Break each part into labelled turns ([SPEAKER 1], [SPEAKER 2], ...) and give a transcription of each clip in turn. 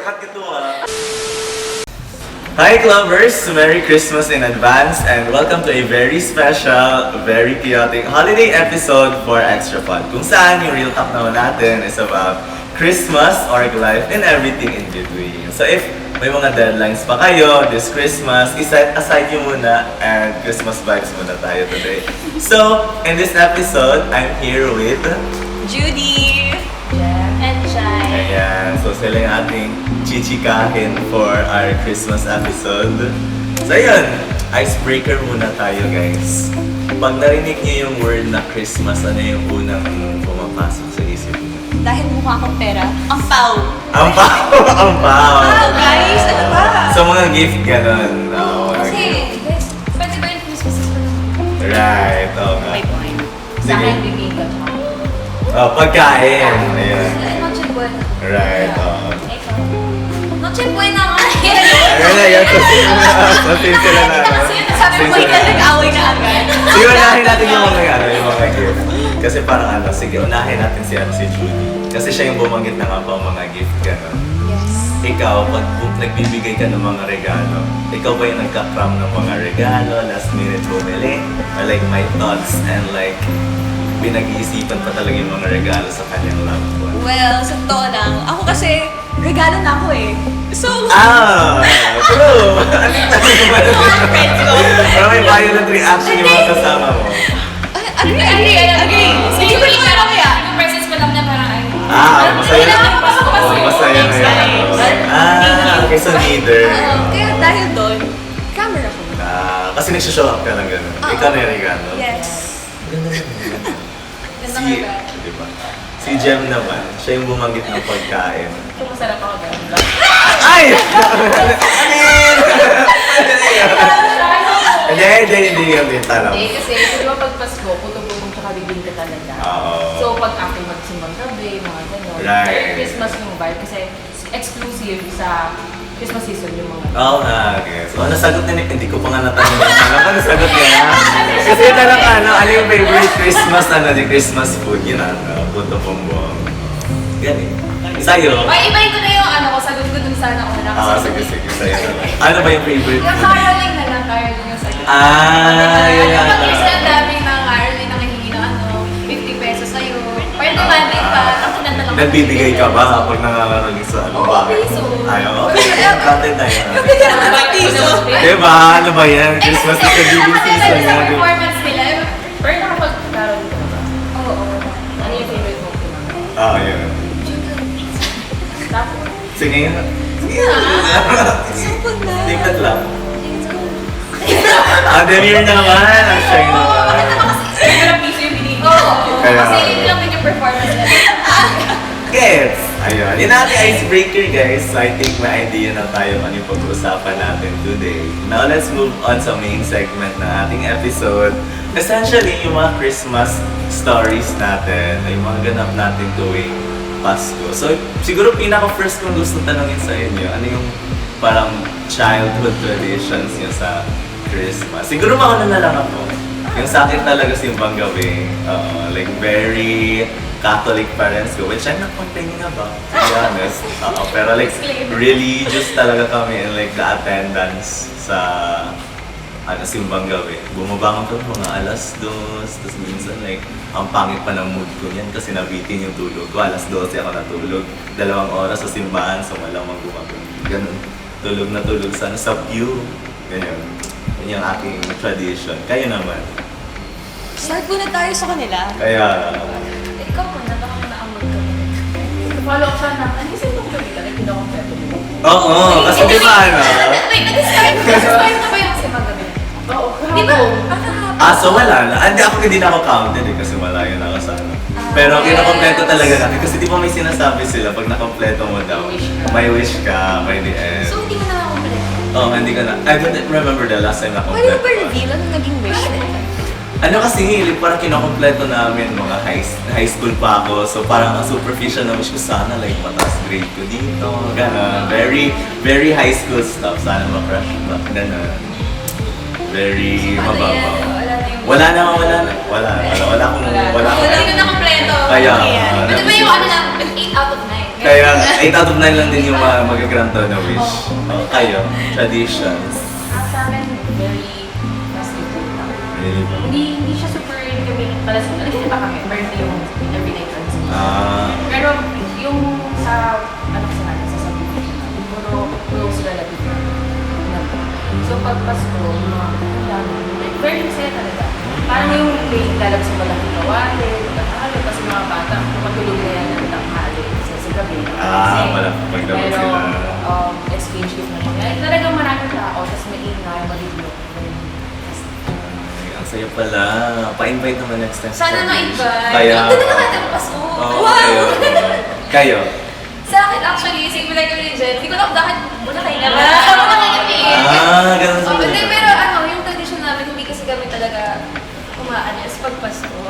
[SPEAKER 1] Sakat ito ah. Hi Clubbers! Merry Christmas in advance and welcome to a very special, very chaotic holiday episode for Extra Fun. Kung saan yung real talk naman natin is about Christmas, org life, and everything in between. So if may mga deadlines pa kayo this Christmas, iset aside nyo muna and Christmas vibes muna tayo today. So, in this episode, I'm here with
[SPEAKER 2] Judy! And Shai.
[SPEAKER 1] Ayan, so sila yung ating chichikahin for our Christmas episode. So ayun, icebreaker muna tayo guys. Pag narinig niyo yung word na Christmas, ano yung unang pumapasok sa isip niyo?
[SPEAKER 2] Dahil mukha akong pera, ang pau!
[SPEAKER 1] Ang pao! Ang pao!
[SPEAKER 2] Wow, guys! Ano ba?
[SPEAKER 1] So mga gift ganun. Oo, mga
[SPEAKER 2] Kasi,
[SPEAKER 1] gift.
[SPEAKER 2] guys, pwede ba yung Christmas is pa naman?
[SPEAKER 1] Right, oo nga.
[SPEAKER 2] May point.
[SPEAKER 1] Sige.
[SPEAKER 2] Sa akin, bibigyan ko.
[SPEAKER 1] Oh, pagkain. Ayan.
[SPEAKER 2] Noche buena.
[SPEAKER 1] Right, oo.
[SPEAKER 2] Ikaw. Noche buena nga.
[SPEAKER 1] Ayun na, yan. So, sila na.
[SPEAKER 2] Kasi yun, sabi mo, ikaw nag-away na agad.
[SPEAKER 1] Sige, unahin natin yung mga gift. Kasi parang sige, unahin natin si Judy. Kasi siya yung bumanggit na nga pa ang mga gift gano'n.
[SPEAKER 2] Yes.
[SPEAKER 1] Ikaw, pag nagbibigay ka ng mga regalo, ikaw ba yung nagka-cram ng mga regalo, last minute bumili? Or like my thoughts and like, pinag-iisipan pa talaga yung mga regalo sa kanyang loved one?
[SPEAKER 2] Well, sa totoo lang, ako kasi, regalo na ako eh. So,
[SPEAKER 1] True!
[SPEAKER 2] mga friends ko.
[SPEAKER 1] Pero may violent reaction yung mga kasama mo.
[SPEAKER 2] Agree. Sige ko yung ano kaya?
[SPEAKER 3] Yung presents pa lang niya parang ay...
[SPEAKER 1] Masaya na.
[SPEAKER 2] Pasko.
[SPEAKER 1] Masaya na yan. Okay, so neither.
[SPEAKER 2] Kaya dahil doon, camera ko.
[SPEAKER 1] Kasi nagsishow up ka lang gano'n. Ikaw na yung regalo.
[SPEAKER 2] Yes.
[SPEAKER 3] Ganda
[SPEAKER 1] Si,
[SPEAKER 3] nga ba?
[SPEAKER 1] diba? Si Jem naman, siya yung bumanggit ng pagkain.
[SPEAKER 3] Kung masarap ako ganun.
[SPEAKER 1] Ay! Hindi yung tanong.
[SPEAKER 3] Hindi, kasi di ba pag Pasko, puto-putong tsaka bibili ka talaga.
[SPEAKER 1] Oo.
[SPEAKER 3] So pag after magsimbang gabi, mga gano'n.
[SPEAKER 1] Right.
[SPEAKER 3] Pero Christmas yung vibe kasi exclusive sa Christmas season yung mga
[SPEAKER 1] Oo nga, okay. So, nasagot na hindi ko pa nga natanong. Ano nasagot niya? Kasi talagang ano yung favorite Christmas, Christmas food, yun puto bongbong. Ganun. Sa'yo?
[SPEAKER 3] Ay, ibahin ko na yung ano ko, sagot ko dun sana una.
[SPEAKER 1] Sige, sa'yo naman. Ano ba yung favorite
[SPEAKER 3] Yung
[SPEAKER 1] food?
[SPEAKER 3] caroling na lang, caroling yung sagot.
[SPEAKER 1] Yun
[SPEAKER 3] Yung
[SPEAKER 1] nga.
[SPEAKER 3] pag-is na daming ng caroling na nahingi ng 50 pesos sa'yo. Pwede demanding pa, ang kinanta lang.
[SPEAKER 1] Nagbibigay ka ba kapag nangangaroling sa ano ba?
[SPEAKER 3] piso.
[SPEAKER 1] Ayaw, okay. Content na yun.
[SPEAKER 2] Piso.
[SPEAKER 1] Diba? Ano ba yan? Christmas is a giving season.
[SPEAKER 3] Sa
[SPEAKER 1] nga, diba?
[SPEAKER 3] performance nila, pero nakapag-caroling ka na ba? Oo. Ano yung favorite mo?
[SPEAKER 1] Yun.
[SPEAKER 3] Tapos,
[SPEAKER 1] Sige nga. Sige nga. Tingnan lang. Demir naman. Ang shy naman.
[SPEAKER 3] pero piso yung binigay.
[SPEAKER 1] Kaya-
[SPEAKER 3] Kasi yun lang din yung performance nila.
[SPEAKER 1] Gets! Ayun. Yun natin icebreaker guys. So I think may idea na tayo ano yung pag-uusapan natin today. Now let's move on sa main segment ng ating episode. Essentially, yung mga Christmas stories natin, ay yung mga ganap natin tuwing Pasko. So siguro pinaka-first kong gusto tanongin sa inyo, ano yung parang childhood traditions niyo sa Christmas? Siguro mauna na lang ako. Yung sa akin talaga simbang gabi. Like very Catholic parents ko, which I'm not complaining about, to be honest. Pero like, religious talaga kami in like the attendance sa simbang gabi. Bumabangon ko mga alas 2, tapos minsan like, ang pangit pa ng mood ko yan kasi nabitin yung tulog ko. Alas 12 ako natulog. 2 oras sa simbahan, so malamang gumagawin. Ganun. Tulog na tulog sa pew. Ganyan. Yan yung aking tradition. Kayo naman.
[SPEAKER 2] Start muna tayo sa kanila.
[SPEAKER 1] Kaya,
[SPEAKER 3] Ikaw po, baka na ang magkabit. Follow up siya na, ano yung sintong gabi ka? Pinakompleto mo.
[SPEAKER 1] oo, kasi di ba ano?
[SPEAKER 3] Wait, nag-start na ba yung simbang gabi? Oo,
[SPEAKER 2] Di ba?
[SPEAKER 1] So wala na. Hindi na ako counted kasi malayo na ako sa ano. Pero kinakompleto talaga natin. Kasi di ba may sinasabi sila, pag nakompleto mo daw, may wish ka by the end.
[SPEAKER 2] So, hindi mo na ako
[SPEAKER 1] Hindi ka na. I don't remember the last time
[SPEAKER 2] Pwede
[SPEAKER 1] nakompleto.
[SPEAKER 2] mo ba reveal ano naging wish mo?
[SPEAKER 1] Ano kasi, like, parang kinakompleto namin, mga high school pa ako. So parang ang superficial na wish ko sana, like mataas grade ko dito, gano'n. Very, very high school stuff. Sana ma-crush ba, gano'n. Very mababaw. Wala akong.
[SPEAKER 3] Hindi ko na kompleto.
[SPEAKER 1] Kaya,
[SPEAKER 3] Pwede ba yung ano lang, 8 out of 9?
[SPEAKER 1] Kaya, ay tatugnan lang din yung mga magagranto na wish. Oh, kayo, traditions.
[SPEAKER 3] Sa amin, very festive lang.
[SPEAKER 1] Really ba?
[SPEAKER 3] Hindi siya super kami pala sa nagkita pa kami, birthday yung everyday transition. Pero yung sa sa natin, sa sabi puro sila lapit na. So pag Pasko, like very masaya talaga. Parang yung may lalab sa malaking kawali, tanghali, kasi mga bata, matulog na yan ng tanghali sa gabi.
[SPEAKER 1] Wala pagdapat
[SPEAKER 3] Pero,
[SPEAKER 1] sila.
[SPEAKER 3] exchange gift na rin. Talagang maraming tao, tapos may ingay, maliblok.
[SPEAKER 1] Ay, ang saya pala. Pa-invite naman next time.
[SPEAKER 3] Sana ma-invite.
[SPEAKER 1] Kaya,
[SPEAKER 3] Doon na natin Pasko.
[SPEAKER 1] Oo, kayo.
[SPEAKER 3] Sa akin, actually, same like kami ni Jen. Hindi ko alam bakit muna kayo naman. Muna kayo
[SPEAKER 1] Ganun sa
[SPEAKER 3] Hindi, pero yung tradition namin, hindi kasi kami talaga umaalis pag Pasko.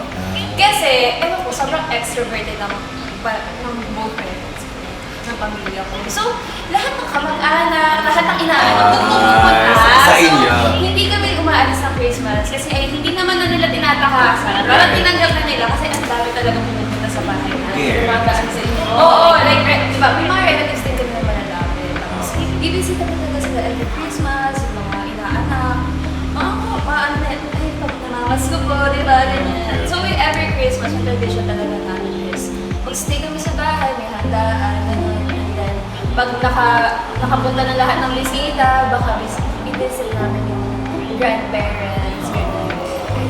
[SPEAKER 3] Kasi, ewan ko, sobrang extroverted naman ng both parents ko, ng pamilya ko. So, lahat ng kamag-anak, lahat ng inaanak, pupunta.
[SPEAKER 1] Sa inyo.
[SPEAKER 3] So, hindi kami umaalis ng Christmas kasi hindi naman na nila tinatakasan. Parang tinanggap na nila kasi ang dami talaga pumupunta sa bahay na. Tumagaan sa inyo. Oo, like, di ba, may mga relatives din kami na malalapit. Tapos, bibisita ko talaga sila every Christmas, yung mga inaanak. Paano na, ay, pag namamas ko po, di ba, ganyan. So, every Christmas, yung tradition talaga namin is, mag-stay kami sa bahay, may handaan, gano'n. And then, pag nakapunta na lahat ng bisita, baka i-visit namin yung grandparents, gano'n.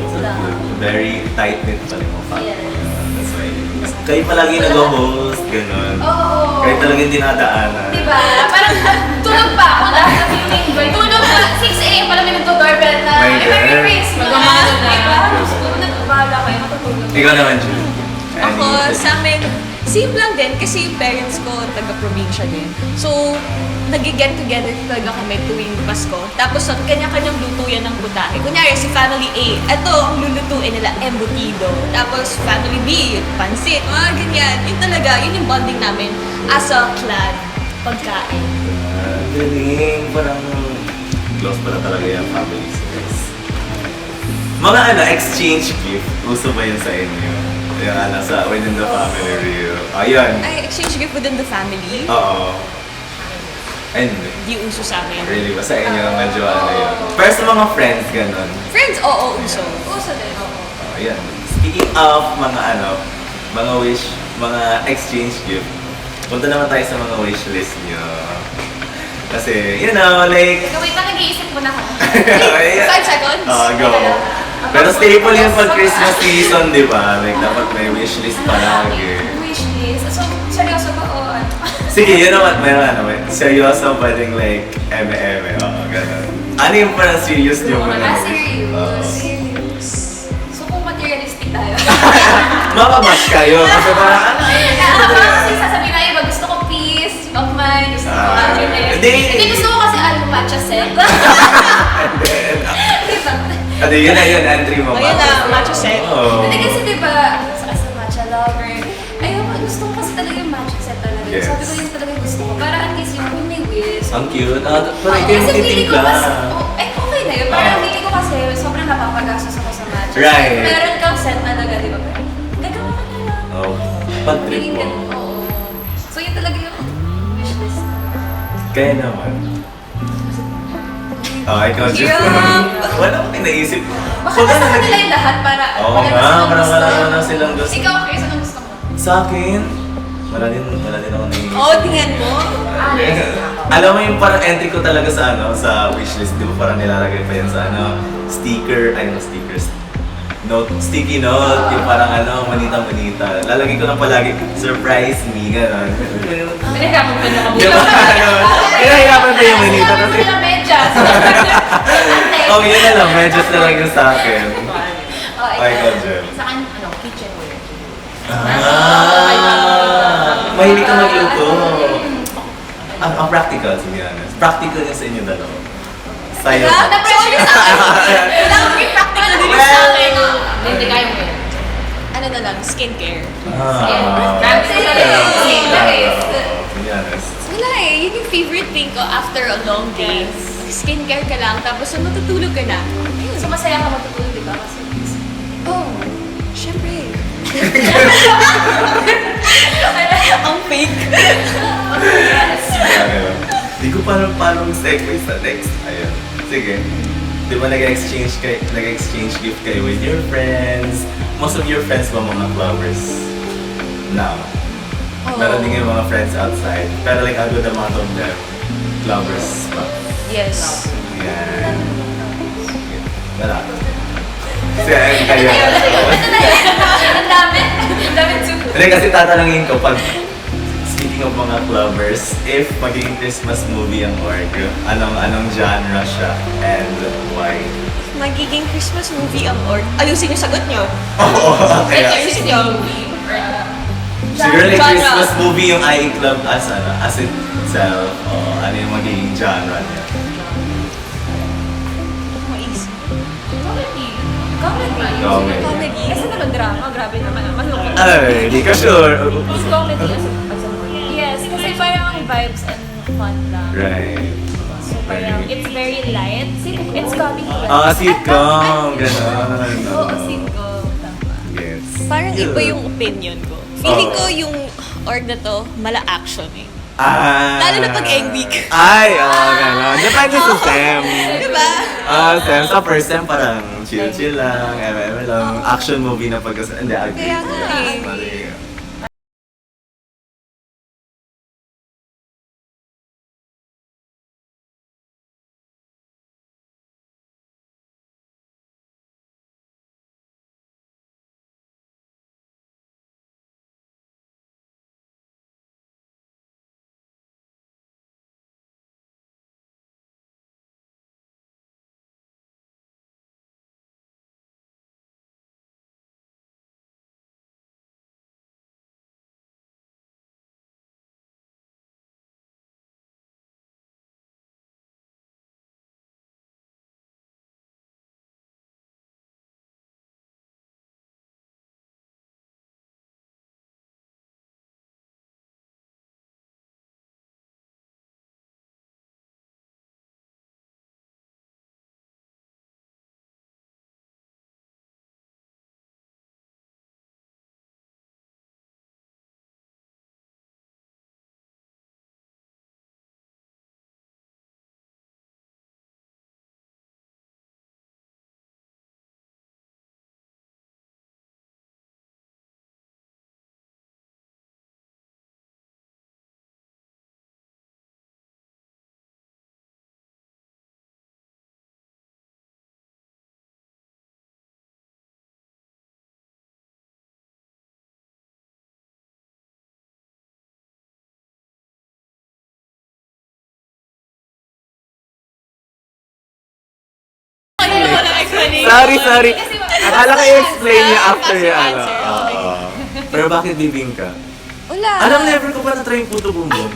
[SPEAKER 3] Sila.
[SPEAKER 1] Very tight-knit pa rin mo family.
[SPEAKER 3] Yes.
[SPEAKER 1] That's why. Kayo palagi nag-host, gano'n.
[SPEAKER 3] Oo.
[SPEAKER 1] Kayo talagang dinadaanan.
[SPEAKER 3] Diba? Parang tulog pa ako lahat ng meeting boy. Tulog na, 6 a.m. pala may nagdo-doorbell na.
[SPEAKER 1] My God.
[SPEAKER 3] Merry Christmas! Diba? Nagbahala kayo, matutulog.
[SPEAKER 1] Ikaw naman, Julie.
[SPEAKER 2] Ako, sa amin, same lang din kasi yung parents ko taga-probinsya din. So, nag-get together talaga kami tuwing Pasko. Tapos, kanya-kanyang lutuyan ng putahe. Kunyari, si Family A, ito ang lulutuin nila, embutido. Tapos, Family B, pansit, mga ganyan. Yun talaga, yun yung bonding namin as a clan, pagkain.
[SPEAKER 1] Galing. Parang close pala talaga yung family guys. Mga exchange gift. Uso ba yun sa inyo? Yung sa within the family review. Ayun.
[SPEAKER 2] Ay, exchange gift within the family.
[SPEAKER 1] Oo. Ay, hindi.
[SPEAKER 2] Di uso sa amin.
[SPEAKER 1] Really ba? Sa inyo medyo yun. Pero sa mga friends, ganun.
[SPEAKER 2] Friends, oo, uso.
[SPEAKER 3] Uso din. Oo.
[SPEAKER 1] Ayan. Speaking of mga mga wish, mga exchange gift, punta naman tayo sa mga wish list nyo. Kasi, you know, like...
[SPEAKER 3] Teka, wait lang, nag-iisip mo na ako.
[SPEAKER 2] 5 seconds?
[SPEAKER 1] Go. Pero staple yun pag Christmas season, di ba? Like, dapat may wish list palagi.
[SPEAKER 3] Wish list. So, seryoso ba o ano?
[SPEAKER 1] Sige, yun naman, meron seryoso, pwedeng like, eme-eme, gano'n. Ano yung parang serious nyo mo na wish?
[SPEAKER 3] Serious. So, kung materialistic tayo.
[SPEAKER 1] Mapabash kayo, kasi parang,
[SPEAKER 3] Kasi sasabihin na iba, gusto ko peace of mind, gusto ko
[SPEAKER 1] Hindi.
[SPEAKER 3] gusto ko kasi matcha set. Diba?
[SPEAKER 1] Ate, yun na yun, entry mo.
[SPEAKER 2] Ayun na, matcha set.
[SPEAKER 1] Oo.
[SPEAKER 3] Hindi kasi diba, sa matcha lover, ayun, gusto ko kasi talaga yung matcha set talaga.
[SPEAKER 1] Yes.
[SPEAKER 3] Sabi ko yun talaga yung gusto ko. Para at least yung may whisk.
[SPEAKER 1] Ang cute. Parang ikaw
[SPEAKER 3] Kasi
[SPEAKER 1] yung
[SPEAKER 3] feeling ko
[SPEAKER 1] titimpla.
[SPEAKER 3] kasi, okay na yun. Parang feeling ko kasi sobrang napapagastos ako sa matcha.
[SPEAKER 1] Right.
[SPEAKER 3] Meron kang set talaga, di ba? Pero gagawa ka na lang.
[SPEAKER 1] Oh, pag-trip
[SPEAKER 3] Feeling
[SPEAKER 1] mo.
[SPEAKER 3] ganun, oo. So yun talaga yung wish list.
[SPEAKER 1] Kaya naman. Ikaw, Jess.
[SPEAKER 2] Yeah.
[SPEAKER 1] Wala akong pinaisip.
[SPEAKER 3] Baka nasa kanila yung lahat para
[SPEAKER 1] Oo
[SPEAKER 3] maganda
[SPEAKER 1] nga,
[SPEAKER 3] silang
[SPEAKER 1] parang
[SPEAKER 3] gusto.
[SPEAKER 1] wala na silang gusto.
[SPEAKER 3] Ikaw, Chris, anong gusto mo?
[SPEAKER 1] Sa akin, wala din ako naiisip.
[SPEAKER 2] Oo, tingnan mo.
[SPEAKER 1] Alam mo yung parang entry ko talaga sa wishlist, di ba parang nilalagay pa yan sa sticker, stickers. Sticky note, yung parang manita-manita. Lalagay ko lang palagi, surprise me, gano'n.
[SPEAKER 3] Pinahirapan pa niya
[SPEAKER 1] Di ba? Pinahirapan pa yung manita
[SPEAKER 3] Ano
[SPEAKER 1] kasi.
[SPEAKER 3] sila medyas?
[SPEAKER 1] Oh, yun na lang, medyo talaga sa akin.
[SPEAKER 3] Oh,
[SPEAKER 1] Ay, ikaw, Jem.
[SPEAKER 3] Sa akin, kitchenware.
[SPEAKER 1] Mahilig ka magluto. Ang practical, to be honest. Practical yan sa inyo dalawa. Sa'yo.
[SPEAKER 3] Na-pressure sa akin.
[SPEAKER 2] Kailangan may practical din
[SPEAKER 1] Well,
[SPEAKER 2] sa akin.
[SPEAKER 3] Hindi kaya mo yun.
[SPEAKER 2] Ano na lang, skincare.
[SPEAKER 3] Grabe ko talaga.
[SPEAKER 1] To be honest.
[SPEAKER 2] Wala eh, yun yung favorite thing ko after a long day. Skincare ka lang, tapos matutulog ka na.
[SPEAKER 3] So masaya ka matutulog, di ba? Kasi
[SPEAKER 2] Oh, syempre. Ang fake.
[SPEAKER 1] Di ko paano segue sa next. Ayun. Sige. Di ba nag-exchange gift kayo with your friends? Most of your friends ba mga flowers? Now. Meron din yung mga friends outside. Pero like, a good amount of them, flowers pa.
[SPEAKER 2] Yes.
[SPEAKER 1] Yan. Wala. Kasi ayun kayo.
[SPEAKER 3] Ang dami. Ang dami too.
[SPEAKER 1] Hindi kasi tatanungin ko pag speaking of mga flowers, if magiging Christmas movie ang org, anong genre siya and why?
[SPEAKER 2] Magiging Christmas movie ang org. Ayusin yung sagot nyo.
[SPEAKER 1] Oo, kaya.
[SPEAKER 2] Ayusin nyo.
[SPEAKER 1] Siguro like
[SPEAKER 2] Genre.
[SPEAKER 1] Christmas movie yung I Club as itself. O ano yung magiging genre niya?
[SPEAKER 2] Maisip.
[SPEAKER 3] Comedy. Comedy.
[SPEAKER 1] Comedy.
[SPEAKER 2] Comedy.
[SPEAKER 3] Kasi naman drama, grabe naman. Malungkot.
[SPEAKER 1] Ay, di ka sure.
[SPEAKER 3] It's comedy as a yes, kasi parang vibes and fun lang.
[SPEAKER 1] Right.
[SPEAKER 3] So parang it's very light. It's coming.
[SPEAKER 1] Sitcom. Ganon.
[SPEAKER 3] Oo, sitcom. Tama.
[SPEAKER 1] Yes.
[SPEAKER 2] Parang
[SPEAKER 1] Yun.
[SPEAKER 2] iba yung opinion ko. Feeling
[SPEAKER 1] Oo.
[SPEAKER 2] ko yung org na to, mala action eh.
[SPEAKER 1] Ah.
[SPEAKER 2] Lalo na pag end week.
[SPEAKER 1] Ay, ganon. Depende sa SEM.
[SPEAKER 2] Diba?
[SPEAKER 1] SEM, sa first SEM parang chill-chill lang, lang, action movie na hindi, agree.
[SPEAKER 2] Kaya nga eh.
[SPEAKER 1] Mali. Sorry. Akala ko i-explain niya after yung ano. Oo. Pero bakit bibingka?
[SPEAKER 2] Wala.
[SPEAKER 1] Alam, never ko pa na-try yung puto bumbong.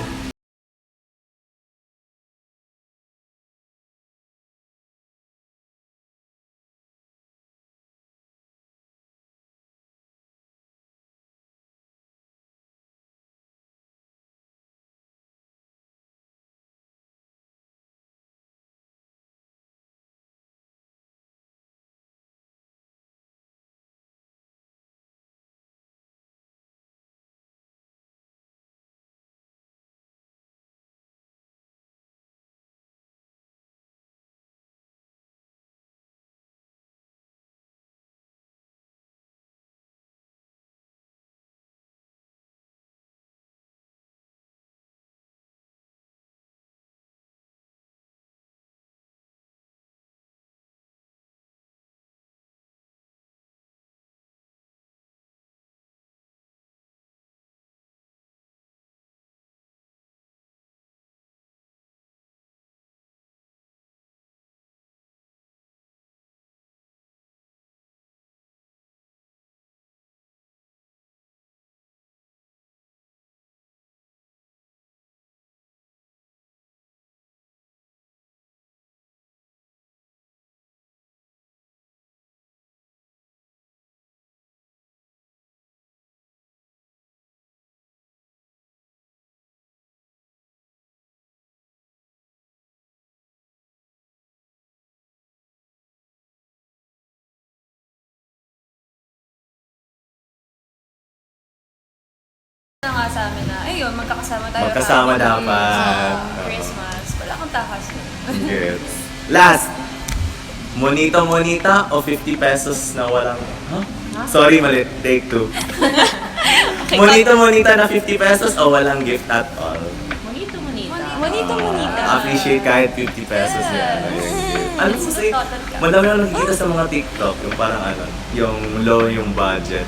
[SPEAKER 3] sa amin na, ayun, magkakasama tayo.
[SPEAKER 1] Magkasama
[SPEAKER 3] family,
[SPEAKER 1] dapat.
[SPEAKER 3] sa Christmas. Wala akong takas.
[SPEAKER 1] Gets. Last! Monita o 50 pesos na walang... Huh? Sorry, mali. Take 2. Monita na 50 pesos o walang gift at all?
[SPEAKER 2] Monito.
[SPEAKER 3] Monito.
[SPEAKER 1] Appreciate kahit 50 pesos yan. Alam mo kasi, madami na nakikita sa mga TikTok, yung parang yung low yung budget.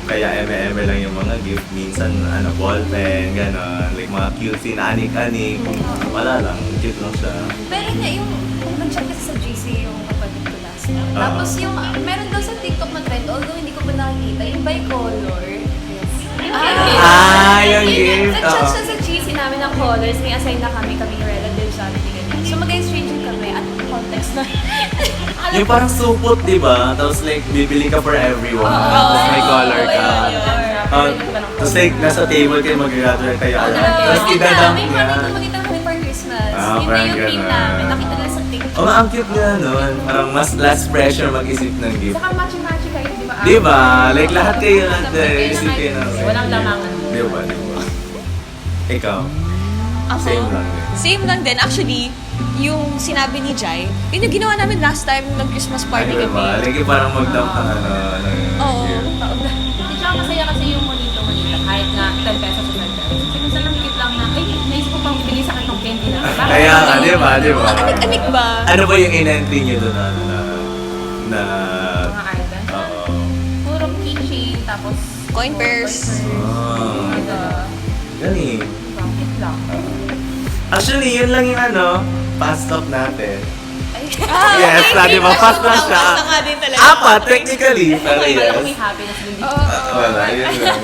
[SPEAKER 1] Kaya eme-eme lang yung mga gift. Minsan, ballpen, gano'n. Like mga cutesy na anik-anik. Wala lang, cute lang siya.
[SPEAKER 3] Pero yung, kung nag-chat kasi sa GC yung kapatid ko last time. Tapos yung, meron daw sa TikTok na trend, although hindi ko pa nakikita, yung bicolor.
[SPEAKER 1] Yung gift.
[SPEAKER 3] Nag-chat siya sa GC namin ng colors, may assign na kami relatives sa amin. So mag-exchange kami at context na.
[SPEAKER 1] Yung parang supot, di ba? Tapos like, bibili ka for everyone. Tapos may color ka. Tapos like, nasa table kayo, mag-graduate kayo. Tapos idadamp
[SPEAKER 3] May
[SPEAKER 1] niya.
[SPEAKER 3] magkita kami for Christmas.
[SPEAKER 1] Ah,
[SPEAKER 3] Yun na
[SPEAKER 1] parang
[SPEAKER 3] yung theme
[SPEAKER 1] ganun.
[SPEAKER 3] namin. Nakita nila sa TikTok.
[SPEAKER 1] Oh, ang cute nga nun. Parang mas less pressure mag-isip ng gift.
[SPEAKER 3] Saka matchy-matchy kayo, di ba?
[SPEAKER 1] Di ba? Like lahat kayo isip kayo na.
[SPEAKER 3] Walang lamangan.
[SPEAKER 1] Di ba? Ikaw?
[SPEAKER 2] Ako,
[SPEAKER 1] Same lang din.
[SPEAKER 2] Same lang din. Actually, yung sinabi ni Jai, yun yung ginawa namin last time ng Christmas party
[SPEAKER 1] Ay,
[SPEAKER 2] kami.
[SPEAKER 1] diba? Like parang mag-dump ka
[SPEAKER 2] Oo.
[SPEAKER 3] Hindi siya masaya kasi yung monito. Kahit na 10 pesos o 10 pesos. Kasi minsan lang cute lang na, ay, naisip ko pang ibigay sa akin ng candy na.
[SPEAKER 1] Kaya nga, di ba? Di ba?
[SPEAKER 2] Anik-anik ba?
[SPEAKER 1] Ano ba yung in-entry nyo doon na
[SPEAKER 3] Mga items.
[SPEAKER 1] Oo.
[SPEAKER 3] Puro keychain, tapos
[SPEAKER 2] Coin purse.
[SPEAKER 1] Galing.
[SPEAKER 3] Cute lang.
[SPEAKER 1] Actually, yun lang yung fast talk natin.
[SPEAKER 2] Ah,
[SPEAKER 1] Yes, di ba? Fast lang siya.
[SPEAKER 2] Fast na nga din talaga.
[SPEAKER 1] Apat, technically. Pero
[SPEAKER 3] Wala
[SPEAKER 1] yes.
[SPEAKER 3] kami happiness din dito.
[SPEAKER 1] Wala, yun lang.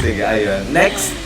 [SPEAKER 1] Sige, ayun. Next.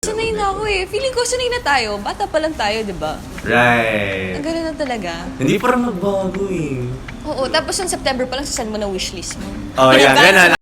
[SPEAKER 2] Sanay na ako eh. Feeling ko sanay na tayo. Bata pa lang tayo, di ba?
[SPEAKER 1] Right.
[SPEAKER 2] Ang gano'n na talaga.
[SPEAKER 1] Hindi parang magbago eh.
[SPEAKER 2] Oo, tapos ng September pa lang sasend mo na wishlist mo.
[SPEAKER 1] Oh, yan. Ganun.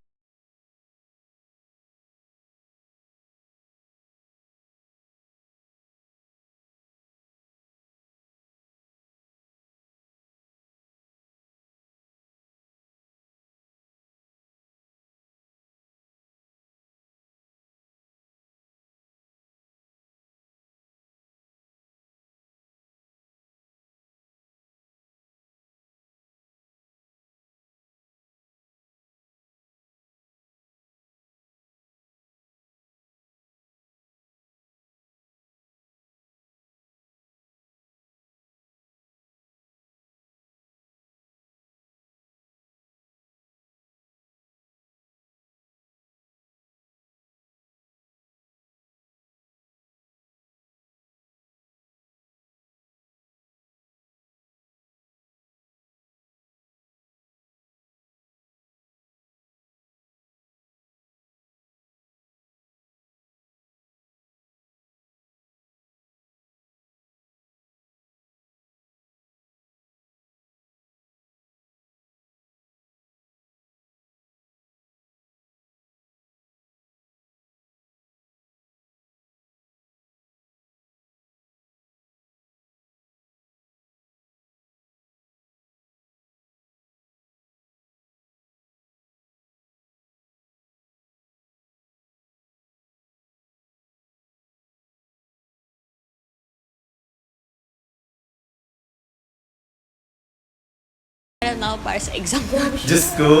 [SPEAKER 2] na ako para sa exam ko.
[SPEAKER 1] Diyos ko.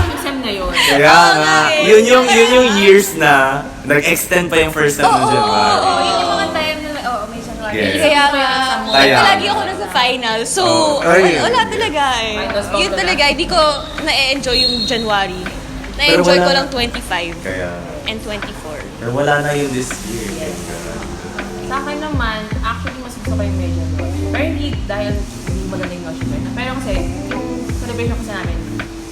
[SPEAKER 3] Exam na yun.
[SPEAKER 1] Kaya nga, yun yung years na nag-extend pa yung first time ng January.
[SPEAKER 3] Oo, yun yung mga time na, may January.
[SPEAKER 1] Yes.
[SPEAKER 2] Kaya nga,
[SPEAKER 1] Kaya
[SPEAKER 2] palagi
[SPEAKER 1] nga.
[SPEAKER 2] ako nasa-final. So,
[SPEAKER 1] Ay.
[SPEAKER 2] wala talaga eh. Yun talaga, hindi ko na-enjoy yung January.
[SPEAKER 1] Pero
[SPEAKER 2] Na-enjoy
[SPEAKER 1] wala
[SPEAKER 2] ko
[SPEAKER 1] na.
[SPEAKER 2] lang 25
[SPEAKER 1] Kaya,
[SPEAKER 2] and 24.
[SPEAKER 1] pero wala na yun this year.
[SPEAKER 3] Sa akin naman, actually mas gusto ko yung medyo Noche. Pero hindi dahil hindi maganda yung Noche Buena. Pero kasi, yung celebration kasi namin,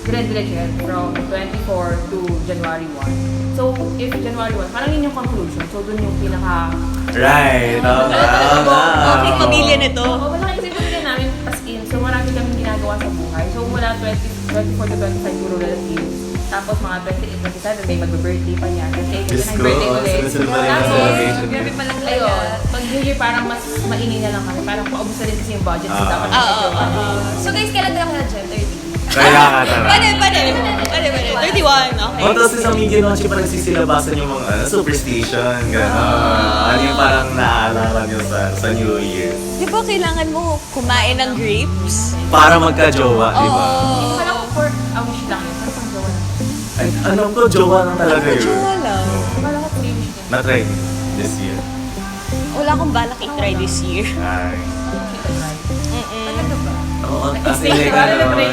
[SPEAKER 3] dire-diretso yan from 24 to January 1. So, if January 1, parang yun yung conclusion. So, dun yung pinaka...
[SPEAKER 1] Right, tama.
[SPEAKER 2] Okay, pamilya nito.
[SPEAKER 3] Oo, wala kasi pamilya namin as in. So, marami kami ginagawa sa buhay. So, mula 24 to 25 puro relatives. Tapos mga 28, 27, may mag-birthday pa niya. Kasi
[SPEAKER 1] Diyos
[SPEAKER 3] ng
[SPEAKER 1] ko,
[SPEAKER 3] birthday ulit.
[SPEAKER 1] sunod-sunod pa rin ang
[SPEAKER 3] Tapos,
[SPEAKER 1] celebration.
[SPEAKER 2] Grabe pa lang
[SPEAKER 3] ayun,
[SPEAKER 2] talaga.
[SPEAKER 3] pag New Year parang mas maingay na lang kami. Parang paubos na rin kasi yung budget. So,
[SPEAKER 1] Ah.
[SPEAKER 3] dapat
[SPEAKER 2] Oo,
[SPEAKER 3] medyo
[SPEAKER 4] So guys, kailan na kayo dyan? 30?
[SPEAKER 1] Kaya nga talaga.
[SPEAKER 2] Pwede. 31, okay.
[SPEAKER 1] O, tapos sa media noche parang sisilabasan yung mga superstition, gano'n. Ano yung parang naaalala nyo sa New Year?
[SPEAKER 2] Di ba kailangan mo kumain ng grapes?
[SPEAKER 1] Para magka-jowa, di ba?
[SPEAKER 2] Oo.
[SPEAKER 3] Kala ko for a wish lang yun. Pero pang gawa lang.
[SPEAKER 1] Ay, alam ko, jowa lang talaga yun.
[SPEAKER 2] Jowa lang.
[SPEAKER 3] Kala ko 3 wish din.
[SPEAKER 1] Na-try this year.
[SPEAKER 2] Wala akong balak i-try this year.
[SPEAKER 1] Ay.
[SPEAKER 3] Kita try.
[SPEAKER 4] Talaga ba?
[SPEAKER 1] Oo, kasi
[SPEAKER 3] Nag-stay
[SPEAKER 1] like
[SPEAKER 3] ka,
[SPEAKER 1] ano,
[SPEAKER 3] nag-pray.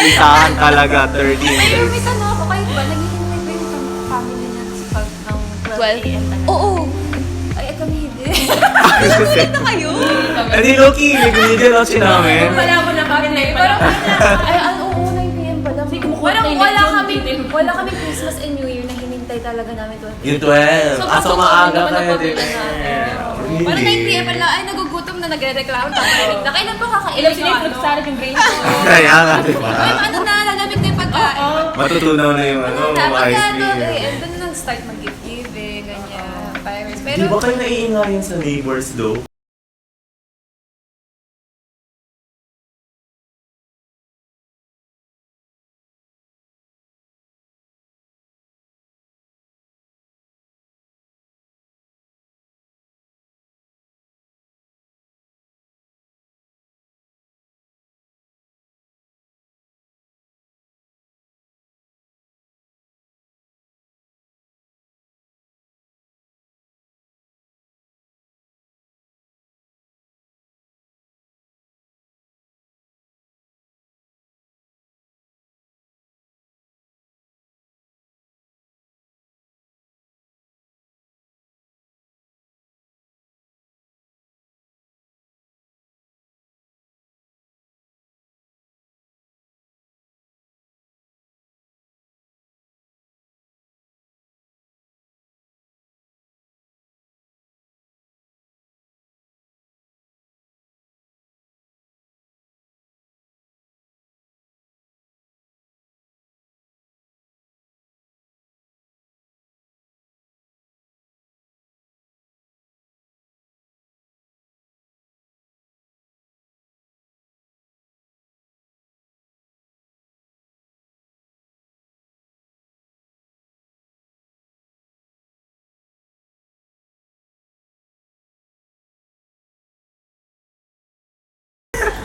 [SPEAKER 1] isahan talaga, 13
[SPEAKER 4] Ay, may
[SPEAKER 1] years.
[SPEAKER 4] tanong ako. Kayo ba? Naghihintay ba yung family niya sa pag ng 12
[SPEAKER 2] 12?
[SPEAKER 4] a.m. talaga?
[SPEAKER 2] Oo.
[SPEAKER 4] Ay, kami hindi.
[SPEAKER 2] Ano kayo?
[SPEAKER 1] Hindi, Loki, may media noche namin.
[SPEAKER 3] Wala mo na bakit na yun.
[SPEAKER 4] Parang, ay, oo, 9 p.m. pa lang. Parang wala kami Christmas and New Year na hinintay talaga namin 12
[SPEAKER 1] Yung 12. Asa maaga kayo din.
[SPEAKER 4] Parang 9 p.m. pa lang, ay, nagugutom na nagre-reklamo. Tapos, na kailan pa kakain?
[SPEAKER 3] Ilang sila yung fruit salad yung grapes.
[SPEAKER 1] Kaya nga, di ba?
[SPEAKER 4] Ay, ano na, lalamig na yung pagkain.
[SPEAKER 1] Matutunaw na yung ano,
[SPEAKER 4] Dapat
[SPEAKER 1] ice
[SPEAKER 4] ano,
[SPEAKER 1] cream.
[SPEAKER 4] and then nag-start mag-gift giving, ganyan, pirates. Pero,
[SPEAKER 1] Di ba kayo naiingayan sa neighbors though?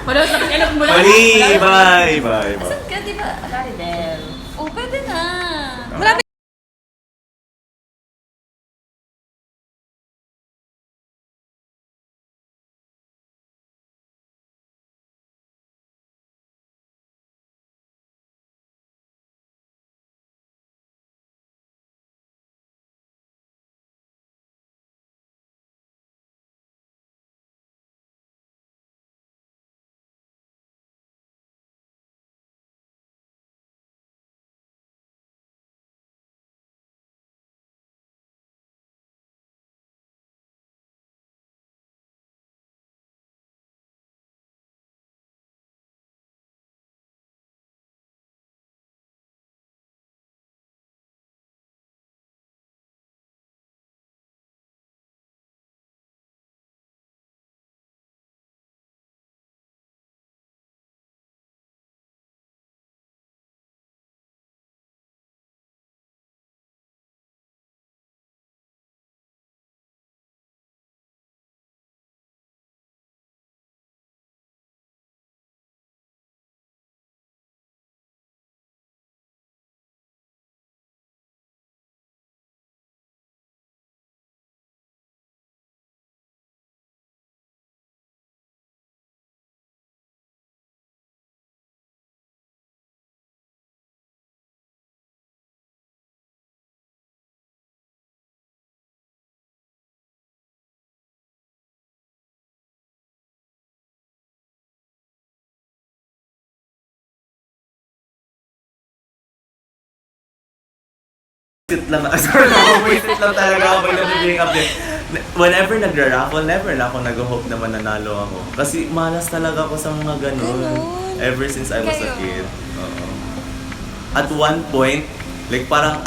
[SPEAKER 3] Wala sa akin.
[SPEAKER 1] Mali! Bye! Bye! Bye!
[SPEAKER 4] ka, di ba?
[SPEAKER 3] Del.
[SPEAKER 4] Oh, pwede na.
[SPEAKER 2] Marami
[SPEAKER 1] Sit lang. Sorry, nabubuisit lang talaga ako pag nag-bring up din. Whenever nagra-raffle, never na ako nag-hope na mananalo ako. Kasi malas talaga ako sa mga ganun. Ever since I was a kid. Oo. At one point, like parang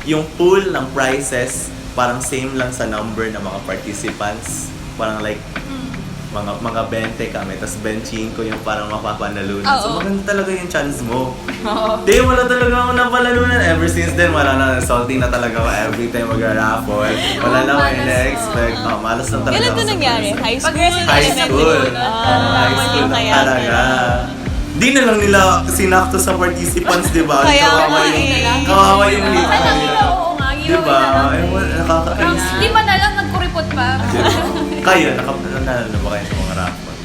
[SPEAKER 1] yung pool ng prizes, parang same lang sa number ng mga participants. Parang like, mga 20 kami, tapos benching ko yung parang mapapanalunan. So maganda talaga yung chance mo. Di, wala talaga ako napalalunan. Ever since then, wala na, salty na talaga ako every time mag-raffle. Wala na ako in-expect. Malas na talaga
[SPEAKER 2] Kailan
[SPEAKER 1] ako
[SPEAKER 2] ito
[SPEAKER 1] sa
[SPEAKER 2] nangyari?
[SPEAKER 1] pool.
[SPEAKER 2] High school?
[SPEAKER 1] High school. High school na
[SPEAKER 2] kaya
[SPEAKER 1] talaga. Di na lang nila sinakto sa participants, di ba?
[SPEAKER 2] Kaya
[SPEAKER 1] Kawawa yung lipa
[SPEAKER 3] Sana
[SPEAKER 1] nila.
[SPEAKER 3] oo nga,
[SPEAKER 1] Di ba? Nakakainis.
[SPEAKER 3] Di ba na lang nagkuripot pa?
[SPEAKER 1] Kayo, nanalo ba kayo sa mga raffle?